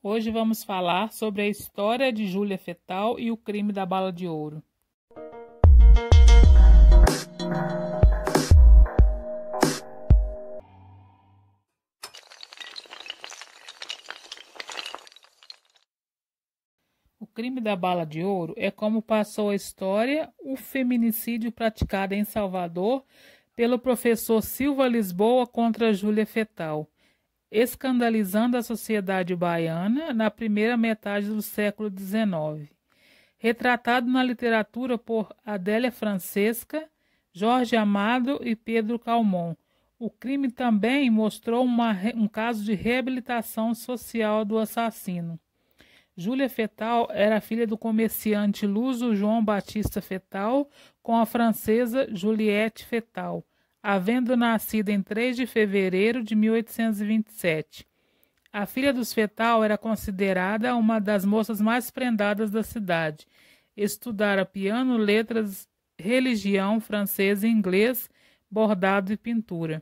Hoje vamos falar sobre a história de Júlia Fetal e o crime da bala de ouro. O crime da bala de ouro é como passou a história o feminicídio praticado em Salvador pelo professor Silva Lisboa contra Júlia Fetal, escandalizando a sociedade baiana na primeira metade do século XIX. Retratado na literatura por Adélia Francesca, Jorge Amado e Pedro Calmon, o crime também mostrou um caso de reabilitação social do assassino. Júlia Fetal era filha do comerciante luso João Batista Fetal com a francesa Juliette Fetal, havendo nascido em 3 de fevereiro de 1827. A filha dos Fetal era considerada uma das moças mais prendadas da cidade. Estudara piano, letras, religião, francês e inglês, bordado e pintura.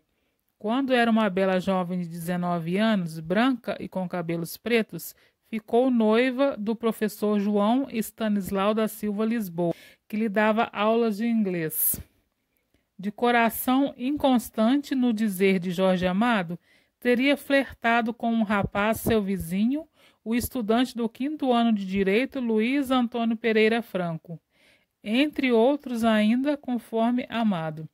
Quando era uma bela jovem de 19 anos, branca e com cabelos pretos, ficou noiva do professor João Stanislau da Silva Lisboa, que lhe dava aulas de inglês. De coração inconstante, no dizer de Jorge Amado, teria flertado com um rapaz, seu vizinho, o estudante do 5º ano de Direito, Luiz Antônio Pereira Franco, entre outros ainda, conforme Amado.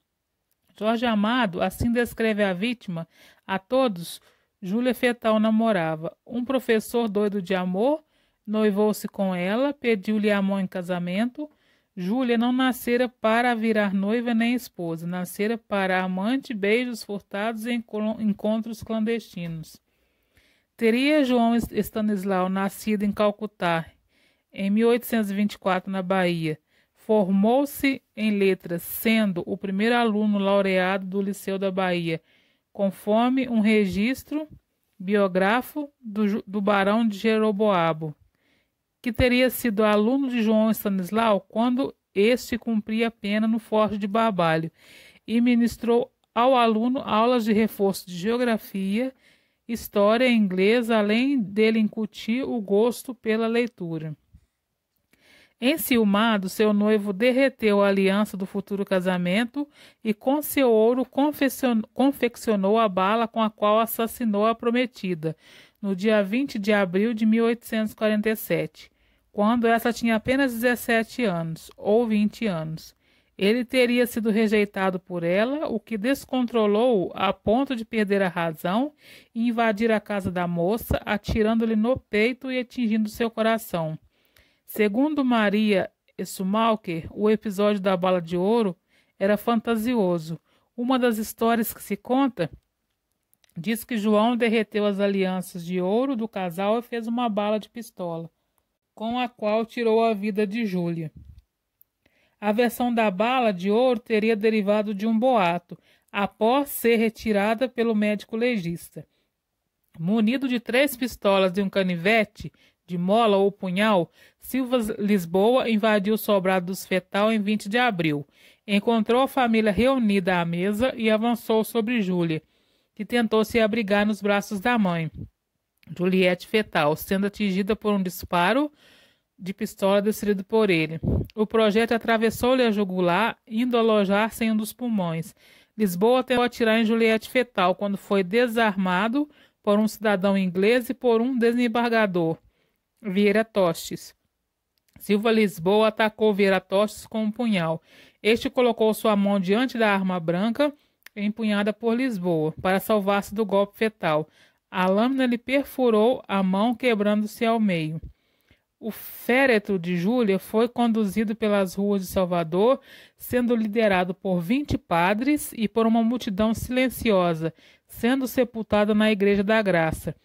Jorge Amado assim descreve a vítima: a todos, Júlia Fetal namorava um professor doido de amor, noivou-se com ela, pediu-lhe a mão em casamento. Júlia não nascera para virar noiva nem esposa, nascera para amante, beijos furtados e encontros clandestinos. Teria João Stanislau nascido em Calcutá, em 1824, na Bahia. Formou-se em letras, sendo o primeiro aluno laureado do Liceu da Bahia, conforme um registro biográfico do Barão de Jeroboabo, que teria sido aluno de João Stanislau quando este cumpria pena no Forte de Barbalho, e ministrou ao aluno aulas de reforço de geografia, história e inglês, além dele incutir o gosto pela leitura. Enciumado, seu noivo derreteu a aliança do futuro casamento e com seu ouro confeccionou a bala com a qual assassinou a prometida, no dia 20 de abril de 1847, quando essa tinha apenas 17 anos, ou 20 anos. Ele teria sido rejeitado por ela, o que descontrolou-o a ponto de perder a razão e invadir a casa da moça, atirando-lhe no peito e atingindo seu coração. Segundo Maria Essumalker, o episódio da bala de ouro era fantasioso. Uma das histórias que se conta diz que João derreteu as alianças de ouro do casal e fez uma bala de pistola, com a qual tirou a vida de Júlia. A versão da bala de ouro teria derivado de um boato, após ser retirada pelo médico legista. Munido de 3 pistolas e um canivete de mola ou punhal, Silva Lisboa invadiu o sobrado dos Fetal em 20 de abril. Encontrou a família reunida à mesa e avançou sobre Júlia, que tentou se abrigar nos braços da mãe, Juliette Fetal, sendo atingida por um disparo de pistola desferido por ele. O projétil atravessou-lhe a jugular, indo alojar-se em um dos pulmões. Lisboa tentou atirar em Juliette Fetal, quando foi desarmado por um cidadão inglês e por um desembargador, Vieira Tostes. Silva Lisboa atacou Vieira Tostes com um punhal. Este colocou sua mão diante da arma branca, empunhada por Lisboa, para salvar-se do golpe fetal. A lâmina lhe perfurou a mão, quebrando-se ao meio. O féretro de Júlia foi conduzido pelas ruas de Salvador, sendo liderado por 20 padres e por uma multidão silenciosa, sendo sepultada na Igreja da Graça,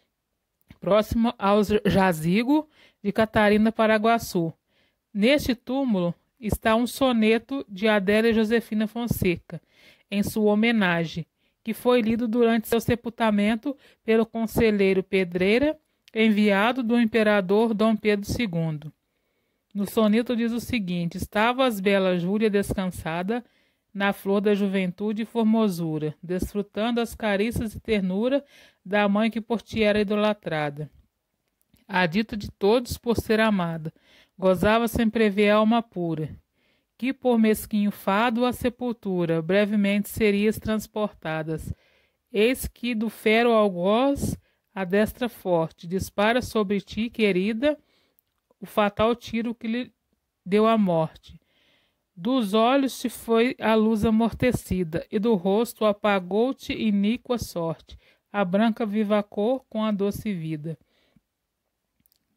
próximo ao jazigo de Catarina Paraguaçu. Neste túmulo está um soneto de Adélia Josefina Fonseca, em sua homenagem, que foi lido durante seu sepultamento pelo conselheiro Pedreira, enviado do imperador Dom Pedro II. No soneto diz o seguinte: estava as bela Júlia descansada, na flor da juventude e formosura, desfrutando as carícias e ternura da mãe que por ti era idolatrada. a dita de todos por ser amada, gozava sem prever alma pura, que por mesquinho fado à sepultura brevemente serias transportadas. Eis que do fero algoz a destra forte dispara sobre ti, querida, o fatal tiro que lhe deu a morte. Dos olhos te foi a luz amortecida, e do rosto apagou-te iníqua sorte, a branca viva cor com a doce vida.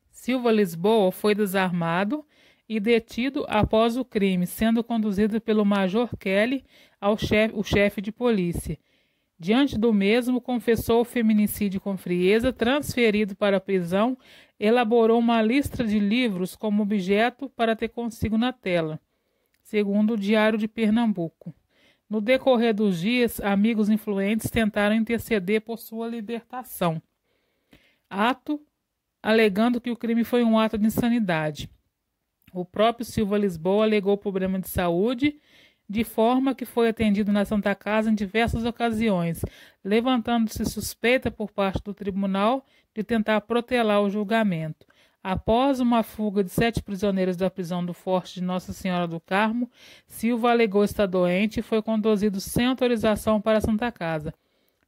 Silva Lisboa foi desarmado e detido após o crime, sendo conduzido pelo Major Kelly ao chefe de polícia. Diante do mesmo, confessou o feminicídio com frieza, transferido para a prisão, elaborou uma lista de livros como objeto para ter consigo na tela, segundo o Diário de Pernambuco. No decorrer dos dias, amigos influentes tentaram interceder por sua libertação, alegando que o crime foi um ato de insanidade. O próprio Silva Lisboa alegou problema de saúde, de forma que foi atendido na Santa Casa em diversas ocasiões, levantando-se suspeita por parte do tribunal de tentar protelar o julgamento. Após uma fuga de 7 prisioneiros da prisão do Forte de Nossa Senhora do Carmo, Silva alegou estar doente e foi conduzido sem autorização para a Santa Casa,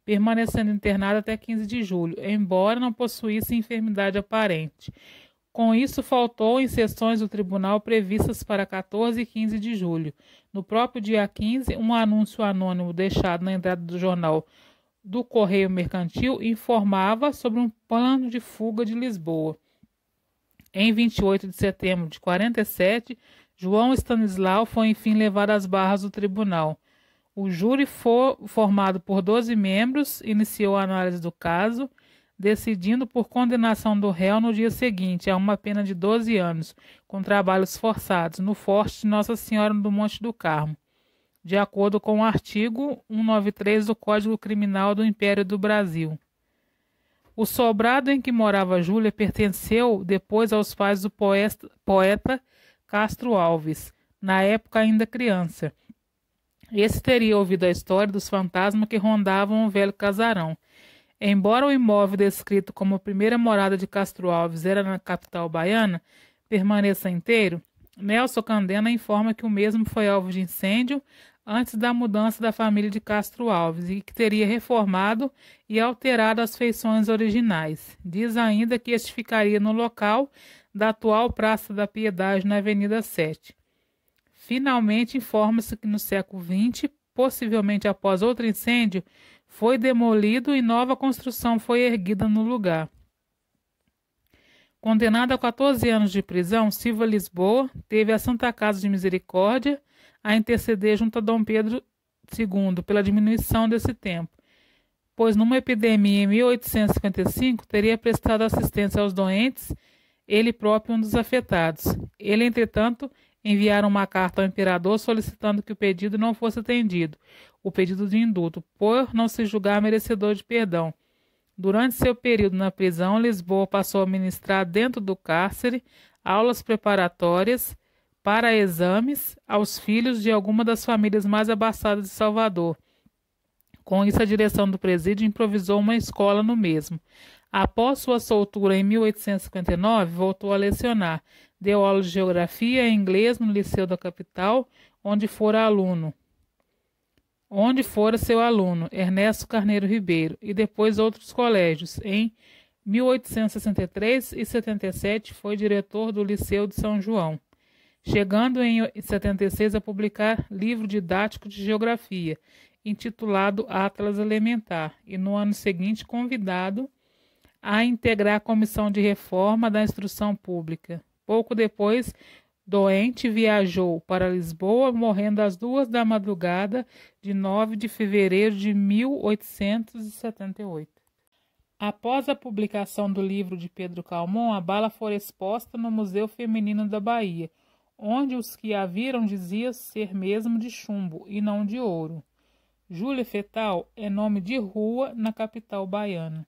permanecendo internado até 15 de julho, embora não possuísse enfermidade aparente. Com isso, faltou em sessões do tribunal previstas para 14 e 15 de julho. No próprio dia 15, um anúncio anônimo deixado na entrada do jornal do Correio Mercantil informava sobre um plano de fuga de Lisboa. Em 28 de setembro de 47, João Stanislau foi enfim levado às barras do tribunal. O júri, formado por 12 membros, iniciou a análise do caso, decidindo por condenação do réu no dia seguinte a uma pena de 12 anos, com trabalhos forçados, no Forte de Nossa Senhora do Monte do Carmo, de acordo com o artigo 193 do Código Criminal do Império do Brasil. O sobrado em que morava Júlia pertenceu depois aos pais do poeta Castro Alves, na época ainda criança. Esse teria ouvido a história dos fantasmas que rondavam o velho casarão. Embora o imóvel descrito como a primeira morada de Castro Alves era na capital baiana, permaneça inteiro, Nelson Candena informa que o mesmo foi alvo de incêndio antes da mudança da família de Castro Alves e que teria reformado e alterado as feições originais. Diz ainda que este ficaria no local da atual Praça da Piedade, na Avenida 7. Finalmente, informa-se que no século XX, possivelmente após outro incêndio, foi demolido e nova construção foi erguida no lugar. Condenado a 14 anos de prisão, Silva Lisboa teve a Santa Casa de Misericórdia a interceder junto a Dom Pedro II pela diminuição desse tempo, pois numa epidemia em 1855 teria prestado assistência aos doentes, ele próprio um dos afetados. Ele, entretanto, enviaram uma carta ao imperador solicitando que o pedido não fosse atendido, o pedido de indulto, por não se julgar merecedor de perdão. Durante seu período na prisão, Lisboa passou a ministrar dentro do cárcere aulas preparatórias para exames aos filhos de alguma das famílias mais abastadas de Salvador. Com isso, a direção do presídio improvisou uma escola no mesmo. Após sua soltura em 1859, voltou a lecionar. Deu aulas de geografia e inglês no Liceu da capital, onde fora seu aluno, Ernesto Carneiro Ribeiro, e depois outros colégios. Em 1863 e 77 foi diretor do Liceu de São João, chegando em 76 a publicar livro didático de geografia, intitulado Atlas Elementar, e no ano seguinte convidado a integrar a Comissão de Reforma da Instrução Pública. Pouco depois, doente, viajou para Lisboa, morrendo às 2 da madrugada de 9 de fevereiro de 1878. Após a publicação do livro de Pedro Calmon, a bala foi exposta no Museu Feminino da Bahia, onde os que a viram diziam ser mesmo de chumbo e não de ouro. Júlia Fetal é nome de rua na capital baiana.